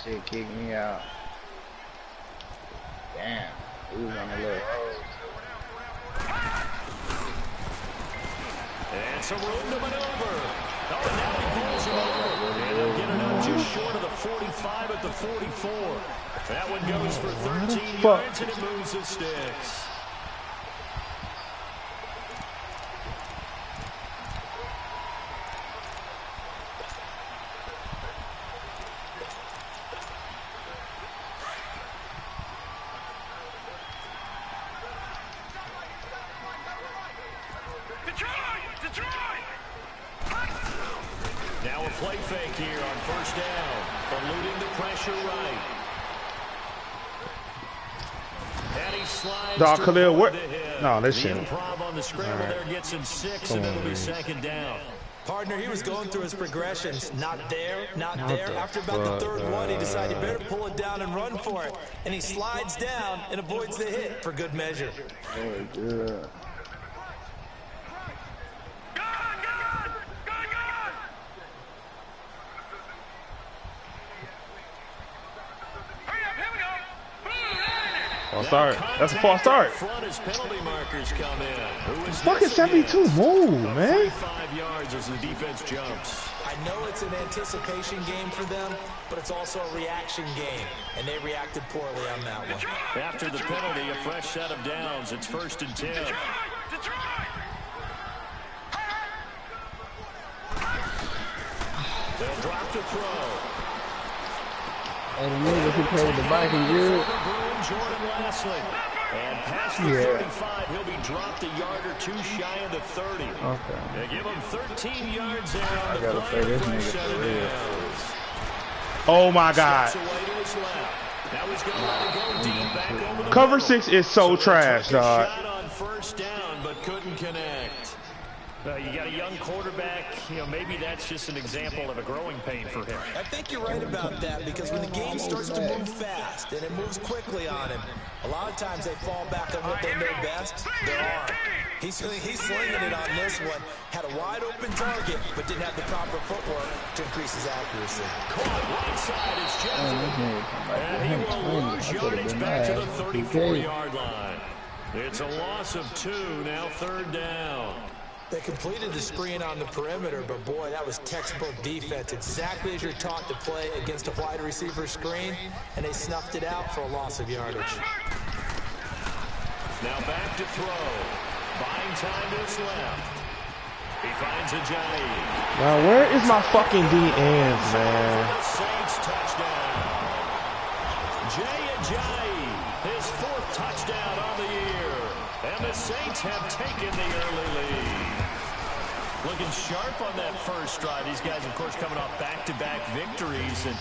shit kicked me out. Damn. He was on the left. And some room to maneuver. Oh, and now he pulls him over. And he'll get it up just short of the 45 at the 44. That one goes for 13 yards, and it moves the sticks. Now a play fake here on first down, eluding the pressure right. And he slides Dog Khalil, what? No, this the shit. Improv on the scramble there gets him 6, and it'll be second down. Partner, he was going through his progressions. Not there, not there. After about the third one, he decided he better pull it down and run for it. And he slides down and avoids the hit for good measure. Oh, good. False start. That's a false start. It's fucking 72. Move, man. 5 yards as the defense jumps. I know it's an anticipation game for them, but it's also a reaction game, and they reacted poorly on that one. After the penalty, a fresh set of downs. It's 1st and 10. They'll drop to throw. Hey, the nigga who played with the Vikings, good. Jordan Lastly. And past the 35, he'll be dropped a yard or two shy of the 30. Okay. They give him 13 yards there on I the gotta play. say this nigga for real. Oh my God. Steps away to his left. Now he's going to let it go deep back over the Cover middle. 6 is so trash, took a dog. shot on first down, but couldn't connect. You got a young quarterback, maybe that's just an example of a growing pain for him. I think you're right about that, because when the game starts to move fast and it moves quickly on him, a lot of times they fall back on what they know best, their arm. He's slinging it on this one, had a wide open target, but didn't have the proper footwork to increase his accuracy. Caught right side is Jefferson. And he will lose yardage back to the 34-yard line. It's a loss of 2, now 3rd down. They completed the screen on the perimeter, but boy, that was textbook defense. Exactly as you're taught to play against a wide receiver screen, and they snuffed it out for a loss of yardage. Now back to throw. Buying time to his left. He finds Ajayi. Now, where is my fucking DNs, man? Saints touchdown. Jay Ajayi, his 4th touchdown on the year. And the Saints have taken the early lead. Looking sharp on that first drive. These guys, of course, coming off back-to-back victories, and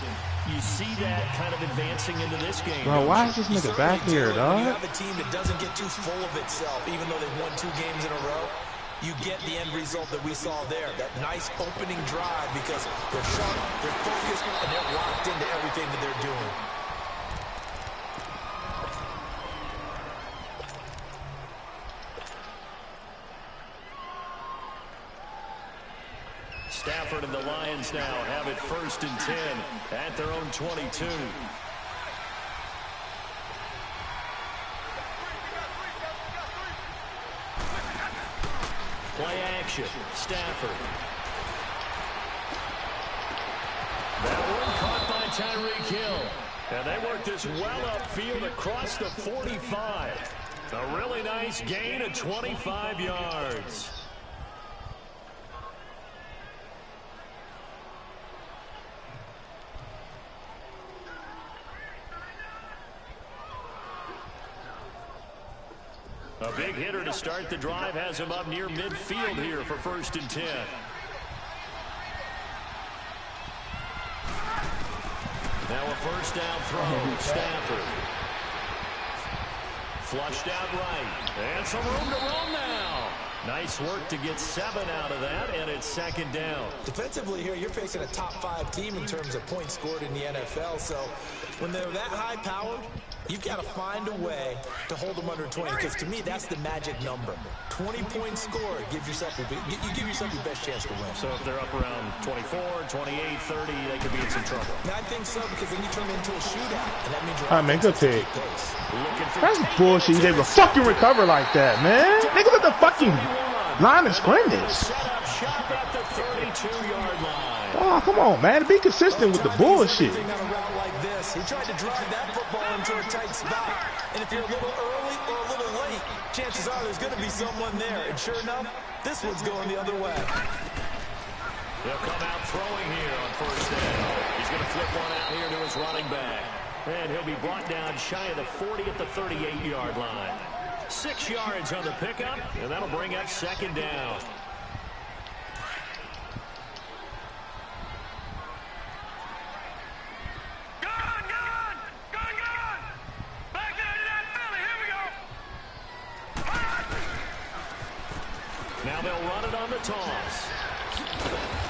you see that kind of advancing into this game. Bro, why is this nigga back here, dog? When you have a team that doesn't get too full of itself, even though they've won 2 games in a row, you get the end result that we saw there. That nice opening drive, because they're sharp, they're focused, and they're locked into everything that they're doing. Stafford and the Lions now have it 1st and 10 at their own 22. Play action. Stafford. That one caught by Tyreek Hill. And they work this well upfield across the 45. A really nice gain of 25 yards. A big hitter to start the drive has him up near midfield here for 1st and 10. Now a first down throw. Stafford. Flushed out right. And some room to roam now. Nice work to get 7 out of that, and it's second down. Defensively here, you're facing a top-5 team in terms of points scored in the NFL, so when they're that high-powered, you've got to find a way to hold them under 20, because to me, that's the magic number. 20 points scored, you give yourself your best chance to win. So if they're up around 24, 28, 30, they could be in some trouble. I think so, because then you turn it into a shootout, and that means you're all right, man, good take. That's bullshit. He's able to fucking recover like that, man. Niggas at the fucking line of scrimmage. Oh, come on, man. Be consistent with the bullshit. He tried to drive that football into a tight spot. And if you're a little early or a little late, chances are there's going to be someone there. And sure enough, this one's going the other way. They'll come out throwing here on first down. He's going to flip one out here to his running back. And he'll be brought down shy of the 40 at the 38-yard line. 6 yards on the pickup, and that'll bring up second down. Now they'll run it on the toss.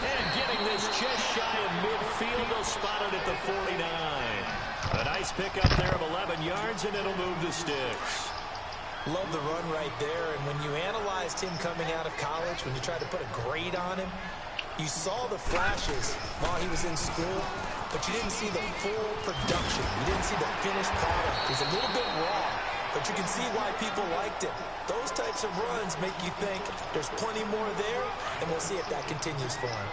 And getting this just shy of midfield, they'll spot it at the 49. A nice pickup there of 11 yards, and it'll move the sticks. Love the run right there, and when you analyzed him coming out of college, when you tried to put a grade on him, you saw the flashes while he was in school, but you didn't see the full production. You didn't see the finished product. He's a little bit raw, but you can see why people liked it. Those types of runs make you think there's plenty more there, and we'll see if that continues for him.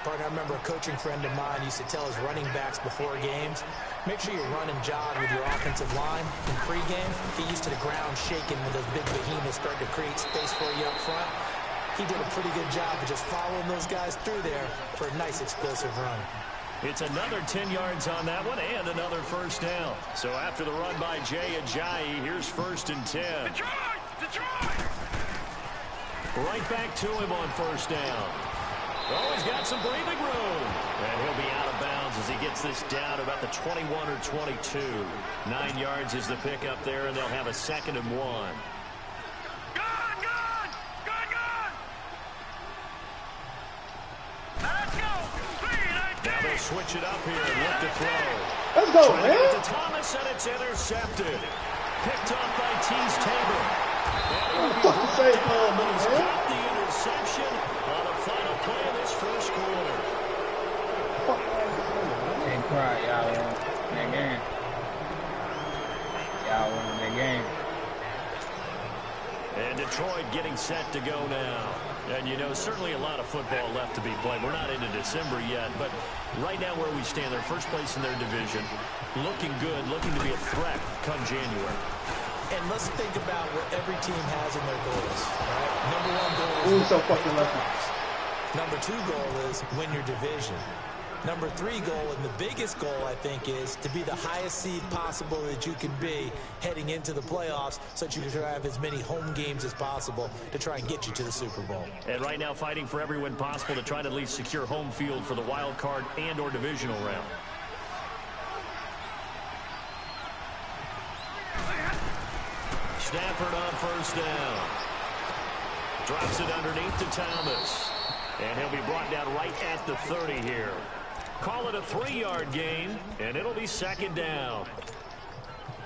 Partner, I remember a coaching friend of mine used to tell his running backs before games, make sure you run and jog with your offensive line in pregame. Get used to the ground shaking when those big behemoths start to create space for you up front. He did a pretty good job of just following those guys through there for a nice explosive run. It's another 10 yards on that one and another first down. So after the run by Jay Ajayi, here's 1st and 10. Detroit! Right back to him on first down. Oh, he's got some breathing room. And he'll be out of bounds as he gets this down about the 21 or 22. 9 yards is the pickup there, and they'll have a 2nd and 1. Now they'll switch it up here and look to throw. Let's go, man. To Thomas, and it's intercepted. Picked off by Tease Tabor. What the say, man? He's got the interception on the final play of this first quarter. Can't cry, y'all won that game. Y'all won that game. And Detroit getting set to go now. And, you know, certainly a lot of football left to be played. We're not into December yet, but right now where we stand, they're first place in their division. Looking good, looking to be a threat come January. And let's think about what every team has in their goals. Right? Number 1 goal is Ooh, so fucking lucky. Number 2 goal is win your division. Number 3 goal, and the biggest goal, I think, is to be the highest seed possible that you can be heading into the playoffs so that you can have as many home games as possible to try and get you to the Super Bowl. And right now fighting for every win possible to try to at least secure home field for the wild card and or divisional round. Stafford on first down. Drops it underneath to Thomas. And he'll be brought down right at the 30 here. Call it a 3-yard gain, and it'll be 2nd down.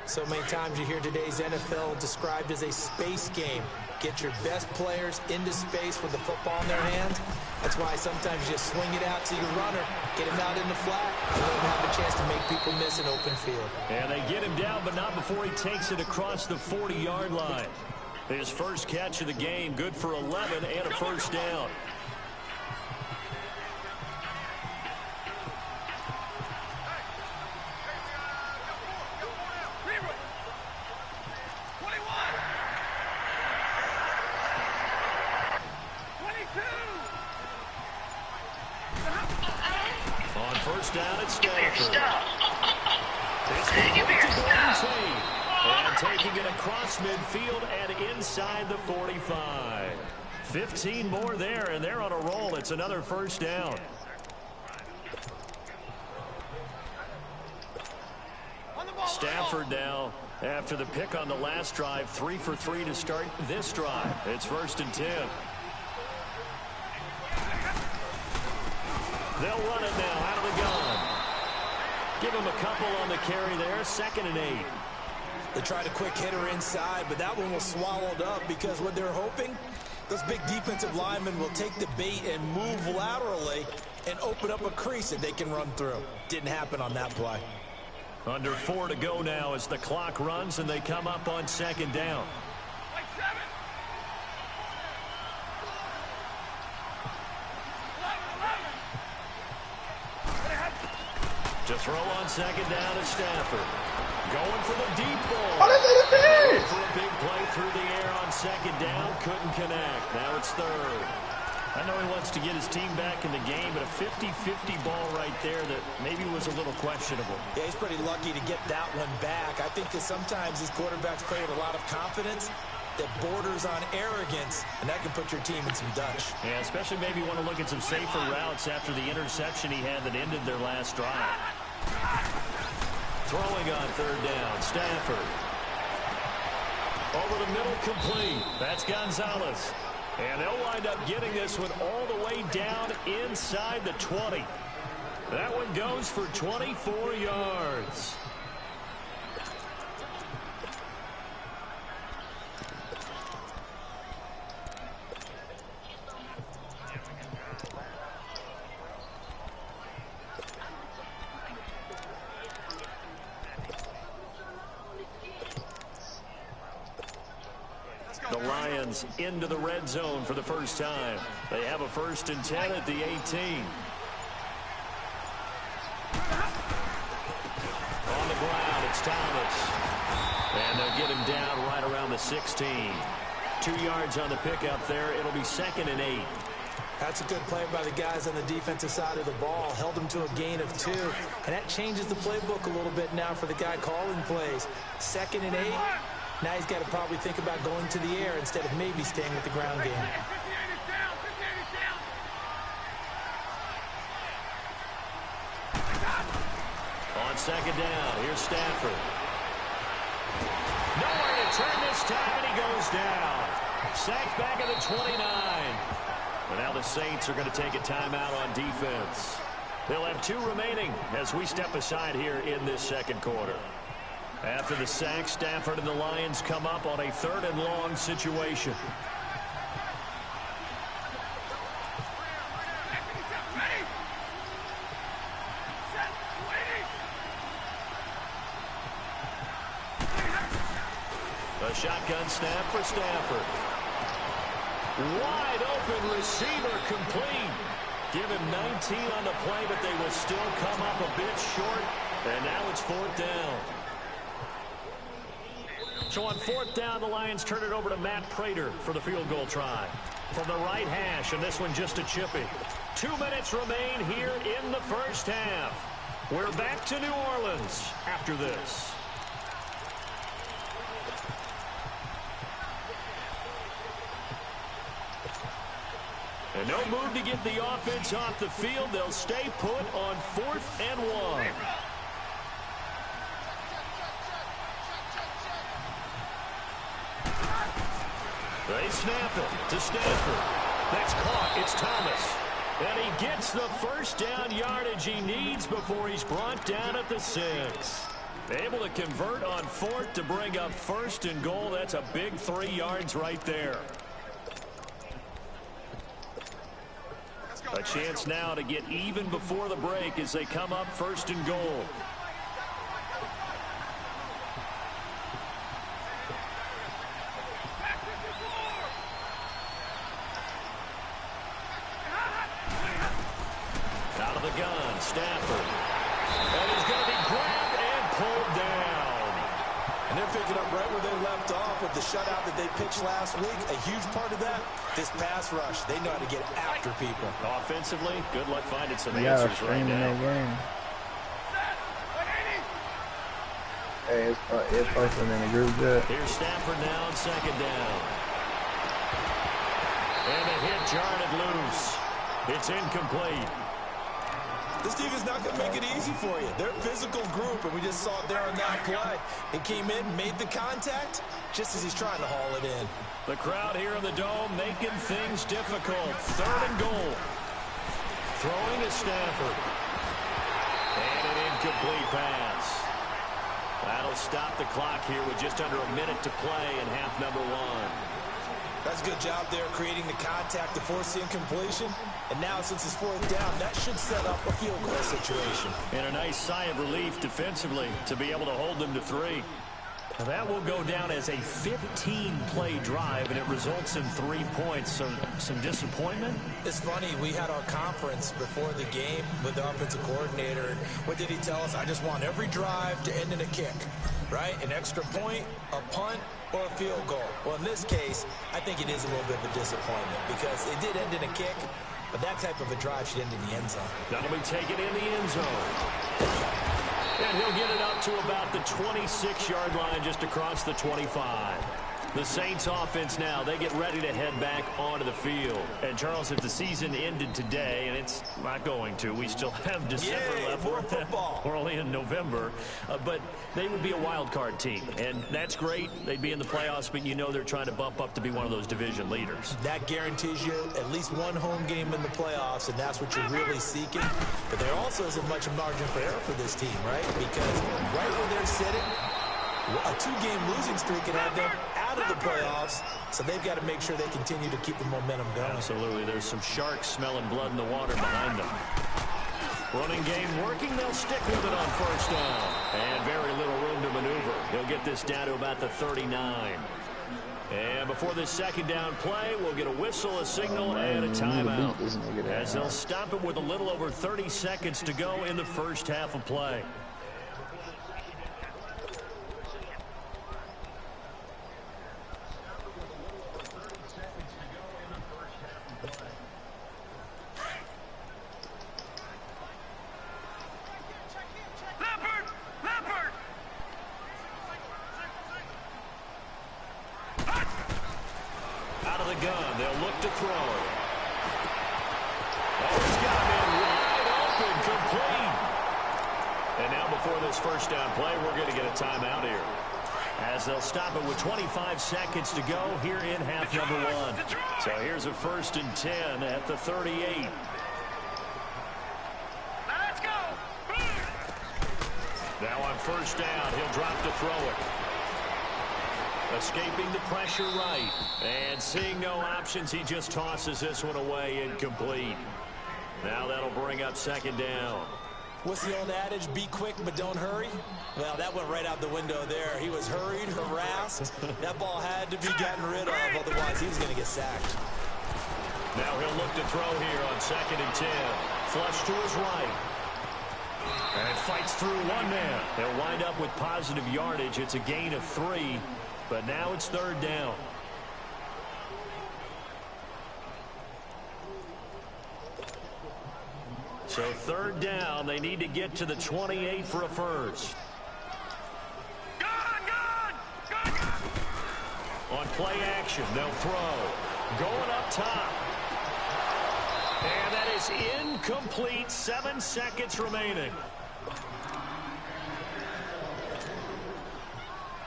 So many times you hear today's NFL described as a space game. Get your best players into space with the football in their hands. That's why sometimes you just swing it out to your runner, get him out in the flat, and let him have a chance to make people miss an open field. And they get him down, but not before he takes it across the 40-yard line. His first catch of the game, good for 11 and a first down. Down at Stafford. And taking it across midfield and inside the 45. 15 more there, and they're on a roll. It's another first down. Stafford now After the pick on the last drive, 3 for 3 to start this drive. It's 1st and 10. They'll run it now out of the gun. Give him a couple on the carry there. 2nd and 8. They tried a quick hitter inside, but that one was swallowed up because what they're hoping, those big defensive linemen will take the bait and move laterally and open up a crease that they can run through. Didn't happen on that play. Under 4 to go now as the clock runs and they come up on 2nd down. To throw on 2nd down is Stafford. Going for the deep ball. Oh, that's interference! For a big play through the air on 2nd down. Couldn't connect. Now it's 3rd. I know he wants to get his team back in the game, but a 50-50 ball right there that maybe was a little questionable. Yeah, he's pretty lucky to get that one back. I think that sometimes these quarterbacks play with a lot of confidence that borders on arrogance, and that can put your team in some Dutch. Yeah, especially maybe want to look at some safer routes after the interception he had that ended their last drive. Throwing on 3rd down, Stafford. Over the middle, complete. That's Gonzalez. And they'll wind up getting this one all the way down inside the 20. That one goes for 24 yards. The Lions into the red zone for the first time. They have a 1st and 10 at the 18. On the ground, it's Thomas. And they'll get him down right around the 16. 2 yards on the pickup there. It'll be 2nd and 8. That's a good play by the guys on the defensive side of the ball. Held them to a gain of 2. And that changes the playbook a little bit now for the guy calling plays. 2nd and 8. Now he's got to probably think about going to the air instead of maybe staying with the ground game. On 2nd down, here's Stafford. Nowhere to turn this time, and he goes down. Sacked back at the 29. And now the Saints are going to take a timeout on defense. They'll have 2 remaining as we step aside here in this 2nd quarter. After the sack, Stafford and the Lions come up on a 3rd and long situation. A shotgun snap for Stafford. Wide open receiver complete. Give him 19 on the play, but they will still come up a bit short. And now it's 4th down. So on 4th down, the Lions turn it over to Matt Prater for the field goal try. From the right hash, and this one just a chippy. 2 minutes remain here in the first half. We're back to New Orleans after this. And no move to get the offense off the field. They'll stay put on 4th and 1. They snap it to Stafford. That's caught. It's Thomas. And he gets the 1st down yardage he needs before he's brought down at the 6. Able to convert on 4th to bring up 1st and goal. That's a big 3 yards right there. A chance now to get even before the break as they come up 1st and goal. Out of the gun, Stafford. And he's going to be grabbed and pulled down. And they're picking up right where they left off with the shutout that they pitched last week. A huge part of that, this pass rush. They know how to get after people. Offensively, good luck finding some answers right now. Hey, it's posting in the group chat. Here's Stafford now on 2nd down. And the hit jarred it loose. It's incomplete. This defense is not going to make it easy for you. They're a physical group, and we just saw it there on that play. He came in, made the contact, just as he's trying to haul it in. The crowd here in the Dome making things difficult. 3rd and goal. Throwing to Stafford. And an incomplete pass. That'll stop the clock here with just under a minute to play in half number 1. That's a good job there creating the contact to force the incompletion. And now since it's 4th down, that should set up a field goal situation. And a nice sigh of relief defensively to be able to hold them to 3. Now that will go down as a 15-play drive, and it results in 3 points. So some disappointment? It's funny, we had our conference before the game with the offensive coordinator. And what did he tell us? I just want every drive to end in a kick, right? An extra point, a punt, or a field goal. Well, in this case, I think it is a little bit of a disappointment because it did end in a kick, but that type of a drive should end in the end zone. That'll be taken in the end zone. And he'll get it up to about the 26-yard line, just across the 25. The Saints offense now, they get ready to head back onto the field. And, Charles, if the season ended today, and it's not going to, we still have December left. More football. We're only in November. But they would be a wild card team. And that's great. They'd be in the playoffs, but you know they're trying to bump up to be one of those division leaders. That guarantees you at least one home game in the playoffs, and that's what you're really seeking. But there also isn't much margin for error for this team, right? Because right where they're sitting, a 2-game losing streak can have them out of the playoffs, so they've got to make sure they continue to keep the momentum going. Absolutely. There's some sharks smelling blood in the water behind them. Running game working. They'll stick with it on 1st down. And very little room to maneuver. He'll get this down to about the 39. And before this 2nd down play, we'll get a whistle, a signal, and a timeout, as they'll stop it with a little over 30 seconds to go in the 1st half of play. Out of the gun, they'll look to throw it. Oh, he's got him in wide open, complete. And now before this 1st down play, we're going to get a timeout here, as they'll stop it with 25 seconds to go here in half number 1. So here's a 1st and 10 at the 38. Let's go. Now on 1st down, he'll drop to throw it. Escaping the pressure right. And seeing no options, he just tosses this one away, incomplete. Now that'll bring up 2nd down. What's the old adage? Be quick, but don't hurry? Well, that went right out the window there. He was hurried, harassed. That ball had to be gotten rid of, otherwise he was going to get sacked. Now he'll look to throw here on 2nd and 10. Flush to his right. And it fights through one man. They'll wind up with positive yardage. It's a gain of 3. But now it's 3rd down. So 3rd down, they need to get to the 28 for a 1st. On play action, they'll throw. Going up top. And that is incomplete. 7 seconds remaining.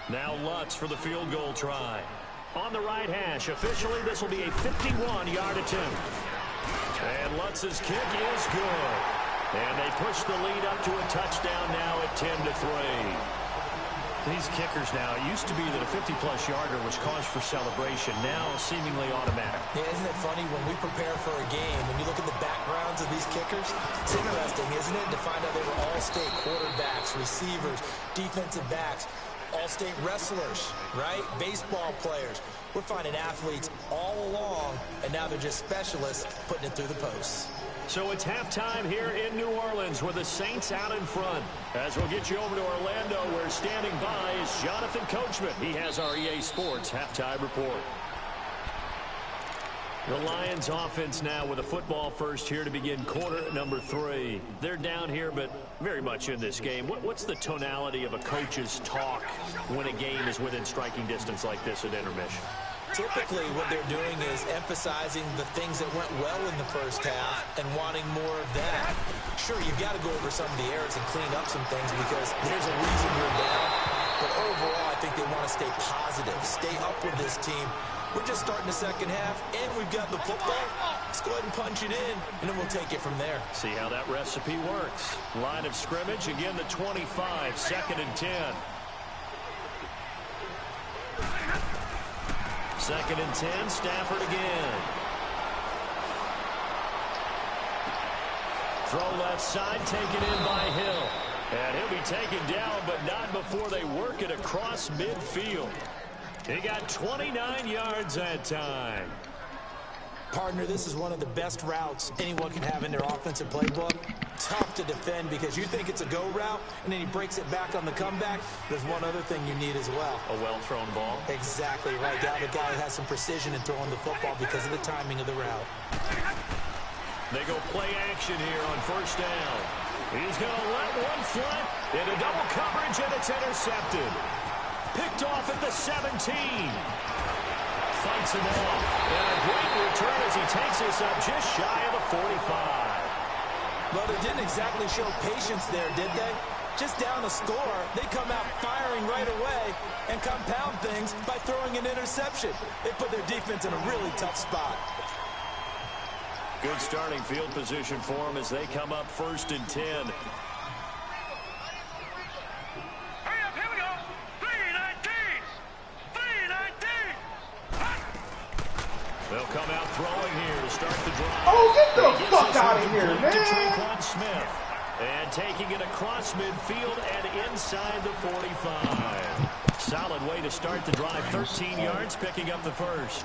Now Lutz for the field goal try. On the right hash, officially this will be a 51-yard attempt. And Lutz's kick is good. And they push the lead up to a touchdown now at 10-3. These kickers now, it used to be that a 50-plus yarder was cause for celebration, now seemingly automatic. Yeah, isn't it funny when we prepare for a game, when you look at the backgrounds of these kickers, it's interesting, isn't it, to find out they were all-state quarterbacks, receivers, defensive backs, all-state wrestlers, right? Baseball players. We're finding athletes all along, and now they're just specialists putting it through the posts. So it's halftime here in New Orleans with the Saints out in front. As we'll get you over to Orlando, where standing by is Jonathan Coachman. He has our EA Sports halftime report. The Lions offense now with a football first here to begin quarter number 3. They're down here, but very much in this game. What's the tonality of a coach's talk when a game is within striking distance like this at intermission? Typically, what they're doing is emphasizing the things that went well in the first half and wanting more of that. Sure, you've got to go over some of the errors and clean up some things because there's a reason you're down. But overall, I think they want to stay positive, stay up with this team. We're just starting the second half, and we've got the football. Let's go ahead and punch it in, and then we'll take it from there. See how that recipe works. Line of scrimmage, again the 25, 2nd and 10. 2nd and 10, Stafford again. Throw left side, taken in by Hill. And he'll be taken down, but not before they work it across midfield. He got 29 yards that time. Partner, this is one of the best routes anyone can have in their offensive playbook. Tough to defend because you think it's a go route, and then he breaks it back on the comeback. There's one other thing you need as well. A well-thrown ball. Exactly right. Got a guy who has some precision in throwing the football because of the timing of the route. They go play action here on 1st down. He's going to let one fly into double coverage, and it's intercepted. Picked off at the 17. Fights him off. And a great return as he takes us up just shy of the 45. Well, they didn't exactly show patience there, did they? Just down a score, they come out firing right away and compound things by throwing an interception. They put their defense in a really tough spot. Good starting field position for them as they come up 1st and 10. Hurry up, here we go. 3-19. 3-19. They'll come out throwing here to start the drive. Oh, get the fuck out of here, man. Smith. And taking it across midfield and inside the 45. Solid way to start the drive. 13 yards, picking up the first.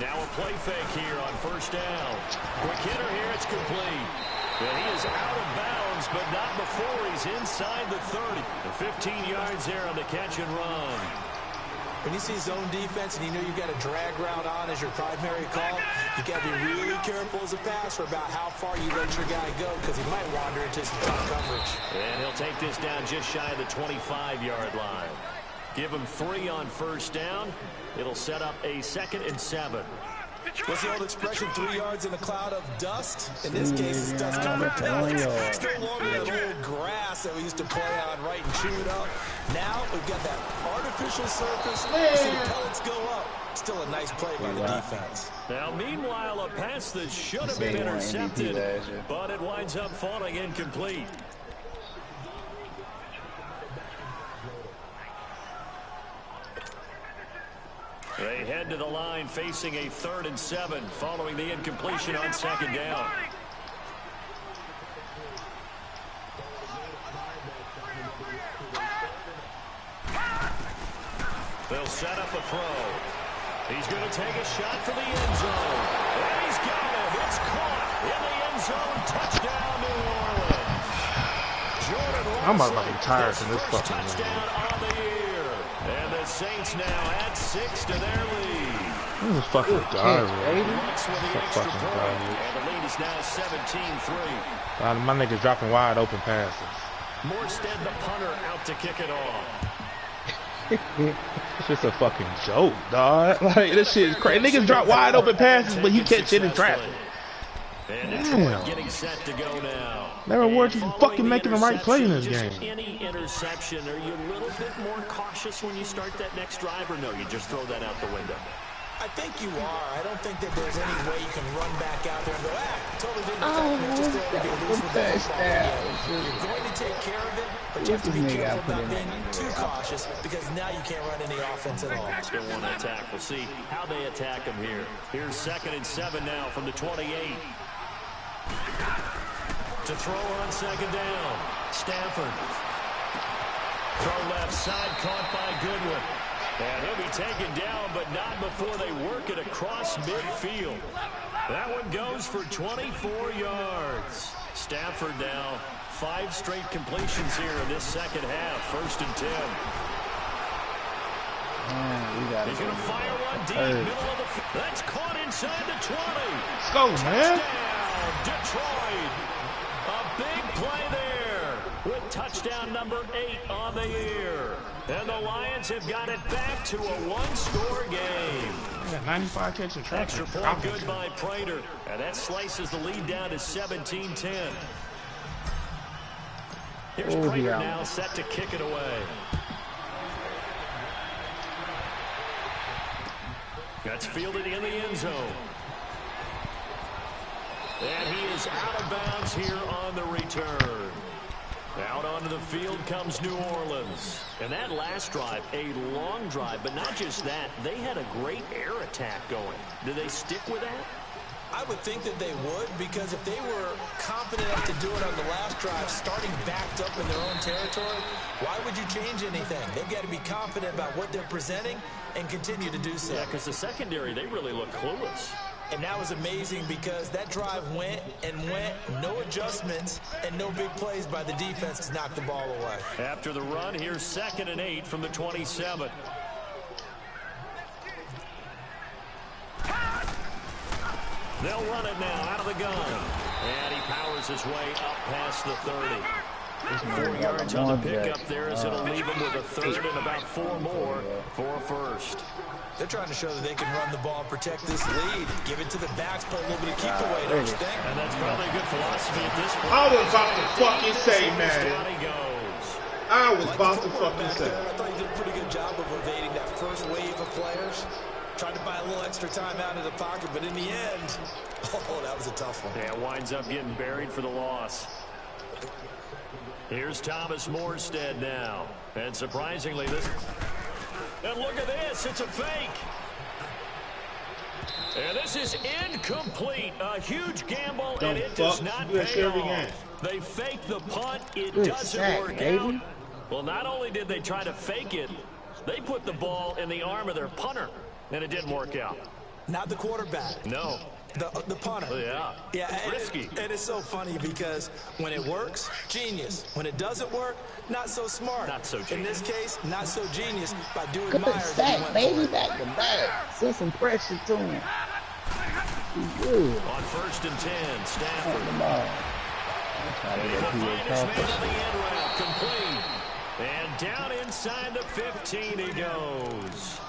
Now a play fake here on 1st down. Quick hitter here, it's complete. And he is out of bounds, but not before he's inside the 30. The 15 yards there on the catch and run. When you see zone defense and you know you've got a drag route on as your primary call, you got to be really careful as a passer about how far you let your guy go because he might wander into some tough coverage. And he'll take this down just shy of the 25-yard line. Give him 3 on 1st down. It'll set up a 2nd and 7. What's the old expression, 3 yards in a cloud of dust? In this case, it's dust covered pellets. It's no longer that old grass that we used to play on, right, and chew it up. Now we've got that artificial surface. You see the pellets go up. Still a nice play by the defense. Now, meanwhile, a pass that should have been intercepted, but it winds up falling incomplete. They head to the line facing a 3rd and 7 following the incompletion on 2nd down. They'll set up a throw. He's going to take a shot for the end zone. And he's got it. It's caught in the end zone. Touchdown, New Orleans. Jordan Russell, I'm about to be tired from this fucking touchdown on the year. And the Saints now add 6 to their lead. This is fucking garbage. Lutz with the extra point. And the lead is now 17-3. My niggas dropping wide open passes. Morstead, the punter, out to kick it off. It's just a fucking joke, dog. Like, this shit is crazy. Niggas drop wide open passes, but he catch shit in traffic. And Detroit getting set to go now. Never reward you for fucking making the right play in this game. Any interception, are you a little bit more cautious when you start that next drive, or no, you just throw that out the window? I think you are. I don't think that there's any way you can run back out there and go, totally didn't affect me. Just throw it and be loose with the football. You're going to take care of it, but you have to be careful about being too cautious because now you can't run any offense at all. Still want to attack. We'll see how they attack him here. Here's 2nd and 7 now from the 28. To throw on 2nd down. Stafford. Throw left side, caught by Goodwin. And he'll be taken down, but not before they work it across midfield. That one goes for 24 yards. Stafford now 5 straight completions here in this second half. 1st and 10. He's going to fire one deep, middle of the field. That's caught inside the 20. Let's go, man. Touchdown, Detroit. A big play there with touchdown number 8 on the year. And the Lions have got it back to a one-score game. Yeah, 95 catches. Extra point good by Prater. And that slices the lead down to 17-10. Here's Prater now set to kick it away. That's fielded in the end zone. And he is out of bounds here on the return. Out onto the field comes New Orleans. And that last drive, a long drive, but not just that. They had a great air attack going. Do they stick with that? I would think that they would, because if they were confident enough to do it on the last drive, starting backed up in their own territory, why would you change anything? They've got to be confident about what they're presenting and continue to do so. Yeah, because the secondary, they really look clueless. And that was amazing because that drive went and went, no adjustments, and no big plays by the defense to knock the ball away. After the run, here's 2nd and 8 from the 27. They'll run it now out of the gun. And he powers his way up past the 30. 4 yards on the pickup there as it'll leave him with a 3rd and about 4 more for a first. They're trying to show that they can run the ball, protect this lead, give it to the backs, put a little bit of keep away, don't you think? And that's probably a good philosophy at this point. I was about to fucking say, man. I was about to fucking say. I thought he did a pretty good job of evading that first wave of players. Tried to buy a little extra time out of the pocket, but in the end, oh, that was a tough one. Yeah, winds up getting buried for the loss. Here's Thomas Morstead now. And surprisingly, this... And look at this, it's a fake. And this is incomplete. A huge gamble, and it does not pay off. They fake the punt, it doesn't work out. Well, not only did they try to fake it, they put the ball in the arm of their punter. And it didn't work out. Not the quarterback. No. The punter. Yeah. Yeah. Risky. And it's so funny because when it works, genius. When it doesn't work, not so smart. Not so genius. In this case, not so genius by doing Good Myers. sack, baby, back to back. Send some pressure to him. He's good. On 1st and 10, Stafford. And he'll find his man on the end route, complete. And down inside the 15 he goes.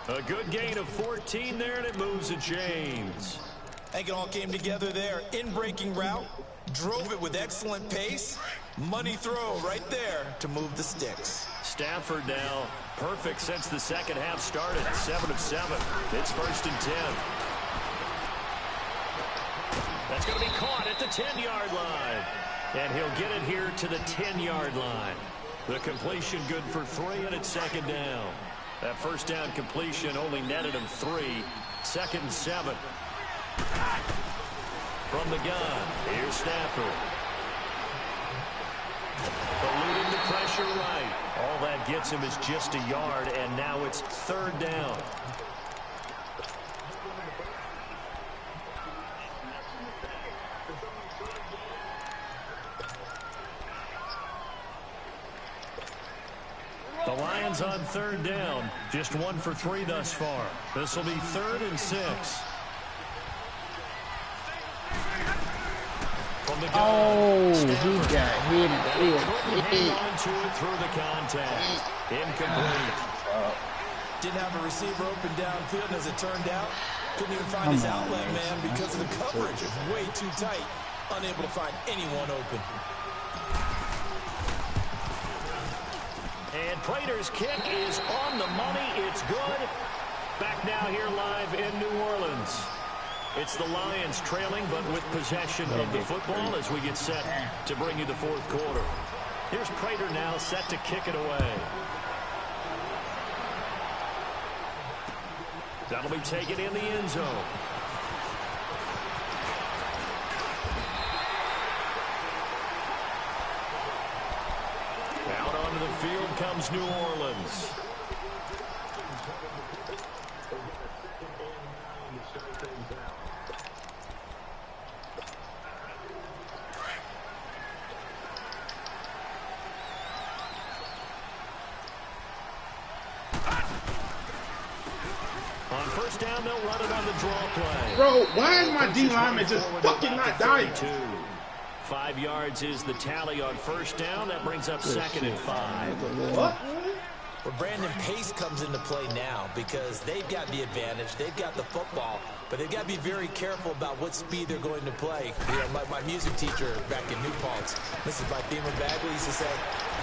A good gain of 14 there, and it moves the chains. I think it all came together there. In-breaking route, drove it with excellent pace. Money throw right there to move the sticks. Stafford now, perfect since the second half started. 7 of 7. It's 1st and 10. That's going to be caught at the 10-yard line. And he'll get it here to the 10-yard line. The completion good for 3, and it's 2nd down. That first down completion only netted him 3. 2nd and 7. From the gun, here's Stafford. Eluding the pressure right. All that gets him is just a yard, and now it's 3rd down. The Lions on 3rd down. Just 1 for 3 thus far. This will be 3rd and 6. From the gun, he got hit. Hang on to it through the contact. Incomplete. Didn't have a receiver open downfield, and as it turned out, couldn't even find his outlet man because of the coverage. It was way too tight. Unable to find anyone open. And Prater's kick is on the money. It's good. Back now here live in New Orleans. It's the Lions trailing, but with possession of the football as we get set to bring you the 4th quarter. Here's Prater now set to kick it away. That'll be taken in the end zone. Out onto the field comes New Orleans. On 1st down, they'll run it on the draw play. Bro, why is my D lineman just fucking not dying? 5 yards is the tally on first down. That brings up 2nd and 5. What? Well, Brandon, pace comes into play now because they've got the advantage. They've got the football, but they've got to be very careful about what speed they're going to play. You know, my music teacher back in New Paltz, Mrs. Beamer Bagley, used to say,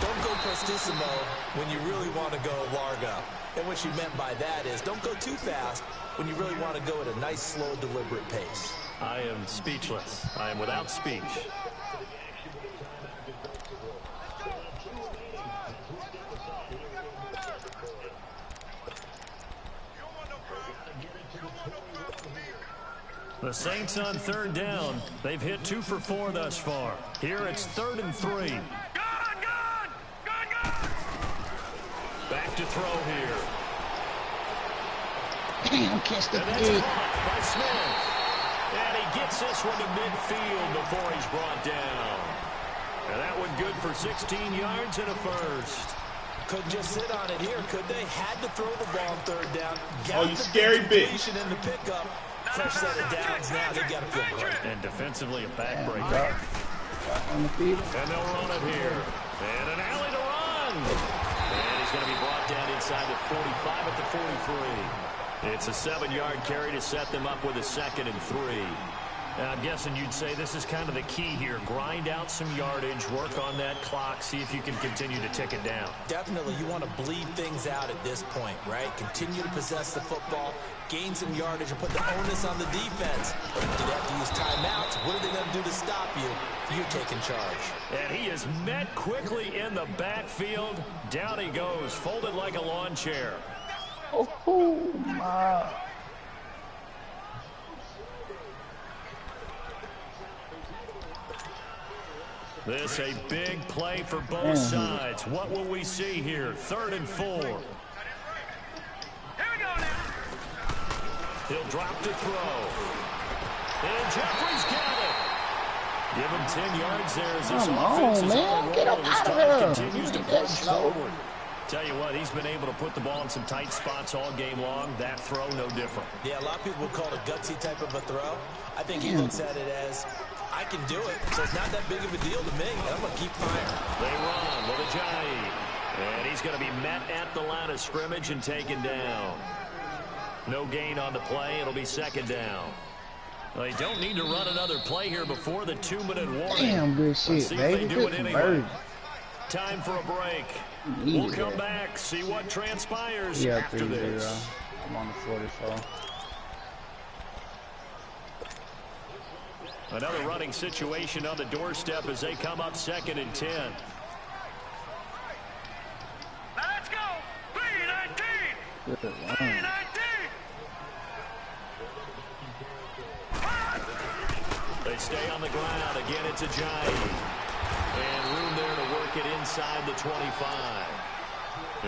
don't go prestissimo when you really want to go largo. And what she meant by that is don't go too fast when you really want to go at a nice, slow, deliberate pace. I am speechless. I am without speech. The Saints on 3rd down. They've hit 2 for 4 thus far. Here it's 3rd and 3. Good! Back to throw here. Damn, catch the And that's pig. caught by Smith. And he gets this one to midfield before he's brought down. And that one good for 16 yards and a first. Couldn't just sit on it here, could they? Had to throw the ball on 3rd down. Oh, you scary bitch. In the pickup. Fresh set of downs now. They got to feel great. And defensively, a Damn, backbreaker. on the field. And they'll run it here. And an alley to run. And he's going to be brought down inside the 45 at the 43. It's a 7-yard carry to set them up with a 2nd and 3. I'm guessing you'd say this is kind of the key here. Grind out some yardage, work on that clock, see if you can continue to tick it down. Definitely, you want to bleed things out at this point, right? Continue to possess the football, gain some yardage, and put the onus on the defense. Do they have to use timeouts? What are they going to do to stop you? You're taking charge. And he is met quickly in the backfield. Down he goes, folded like a lawn chair. Oh, my. This a big play for both sides. What will we see here? 3rd and 4. Here we go now. He'll drop to throw. And Jeffrey's got it. Give him 10 yards there as this Come offense on, is man. on a Get roll him and this out of drive there. continues to That's punch slow. forward. Tell you what, he's been able to put the ball in some tight spots all game long. That throw, no different. Yeah, a lot of people would call it a gutsy type of a throw. I think he looks at it as, I can do it, so it's not that big of a deal to me, and I'm going to keep firing. They run with Ajayi. And he's going to be met at the line of scrimmage and taken down. No gain on the play. It'll be 2nd down. Well, they don't need to run another play here before the 2-minute warning. Damn good Let's shit, see baby. if they do Good it anyway. conversion. Time for a break. Needed We'll come that. back, see what transpires Yeah, after 3-0. this. I'm on the 44. Another running situation on the doorstep as they come up 2nd and 10. Let's go. 3-19. Good run. 3-19. They stay on the ground. Again, it's Ajayi. And room there to work it inside the 25.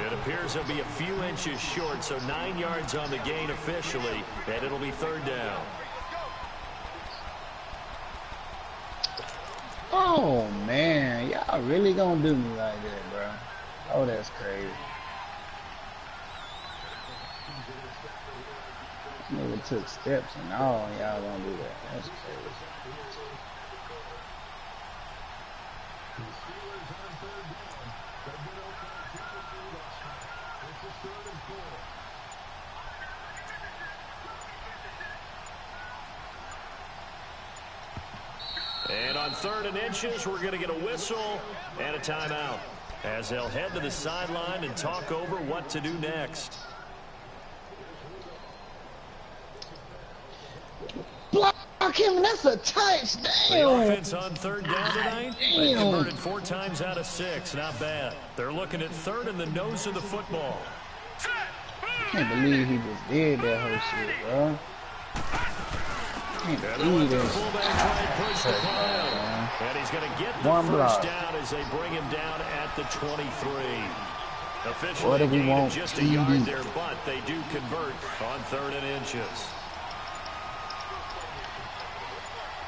It appears they'll be a few inches short, so 9 yards on the gain officially, and it'll be 3rd down. Oh, man. Y'all really gonna do me like that, bro. Oh, that's crazy. Nigga took steps and all, y'all gonna do that. That's crazy. And on 3rd and inches, we're going to get a whistle and a timeout as they'll head to the sideline and talk over what to do next. Block him, that's a touchdown. The offense on 3rd down tonight. They damn. converted 4 times out of 6. Not bad. They're looking at 3rd in the nose of the football. I can't believe he just did that whole shit, bro. Can't And they'll believe let their that. fullback try and push the pile. And he's going to get the One first block. down as they bring him down at the 23. Officially What do we gain of want, just a TD? yard there, but they do convert on 3rd and inches.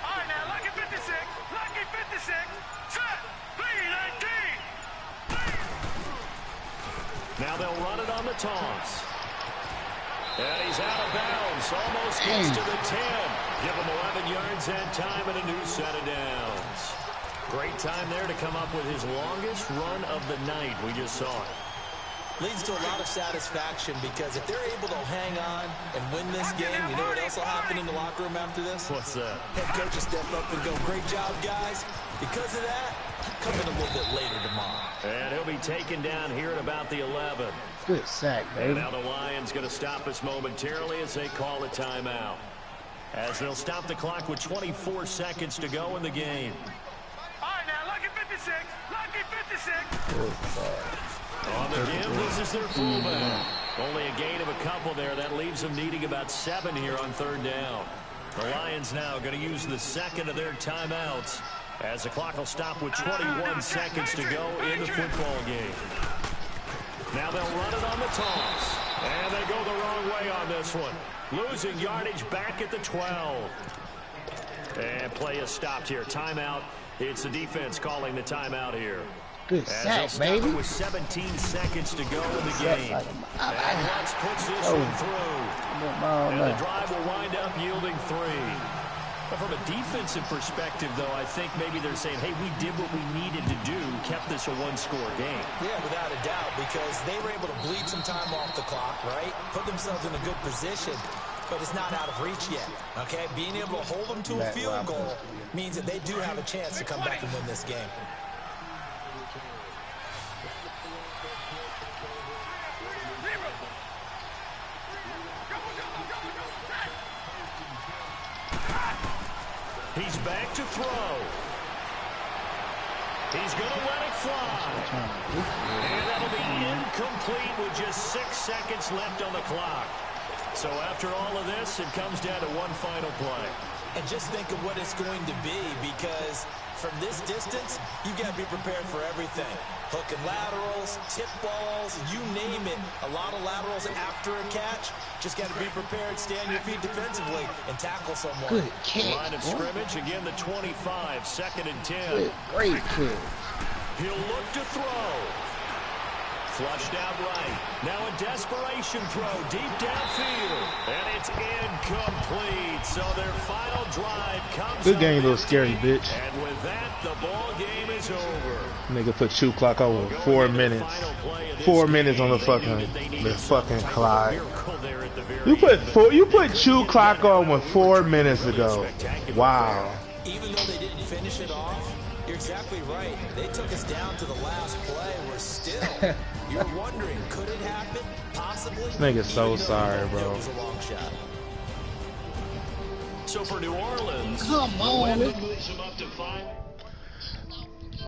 All right, now, lucky 56. Lucky 56. Set. 3-19. Now they'll run it on the toss. And he's out of bounds. Almost gets to the 10. Give him 11 yards that time and a new set of downs. Great time there to come up with his longest run of the night. We just saw it. Leads to a lot of satisfaction because if they're able to hang on and win this game, you know what else will happen in the locker room after this? What's that? Head coach will step up and go, great job, guys. Because of that, come in a little bit later tomorrow. And he'll be taken down here at about the 11. Good sack, baby. And now the Lions going to stop us momentarily as they call a timeout. As they'll stop the clock with 24 seconds to go in the game. All right, now, lucky 56. Lucky 56. On the give, this is their fullback. Only a gain of a couple there. That leaves them needing about 7 here on third down. The Lions now going to use the second of their timeouts as the clock will stop with 21 seconds to go in the football game. Now they'll run it on the toss. And they go the wrong way on this one. Losing yardage back at the 12. And play is stopped here. Timeout. It's the defense calling the timeout here. Good sack, baby. With 17 seconds to go in the game. And Lutz puts this one through. And the drive will wind up yielding 3. But from a defensive perspective, though, I think maybe they're saying, hey, we did what we needed to do, kept this a one-score game. Yeah, without a doubt, because they were able to bleed some time off the clock, right? Put themselves in a good position, but it's not out of reach yet, okay? Being able to hold them to a field goal means that they do have a chance to come back and win this game. He's back to throw. He's going to let it fly. And that'll be incomplete with just 6 seconds left on the clock. So after all of this, it comes down to one final play. And just think of what it's going to be, because from this distance, you've got to be prepared for everything. Hook and laterals, tip balls, you name it. A lot of laterals after a catch. Just got to be prepared, stay on your feet defensively, and tackle someone. Good kick. Line of scrimmage, again the 25, 2nd and 10. Good, great kick. He'll look to throw. Flushed out right. Now a desperation throw deep downfield. And it's incomplete. So their final drive comes. Good game, little scary bitch. And with that, the ball game is over. Nigga put shoe clock over 4 minutes. 4 minutes on the fucking clock. You put shoe clock on with 4 minutes ago. Wow. Even though they didn't finish it off, you're exactly right. They took us down to the last play. We're still. You're wondering, could it happen? Possibly. This nigga's so sorry, bro. It was a long shot. So for New Orleans, come on, moves them up to 5.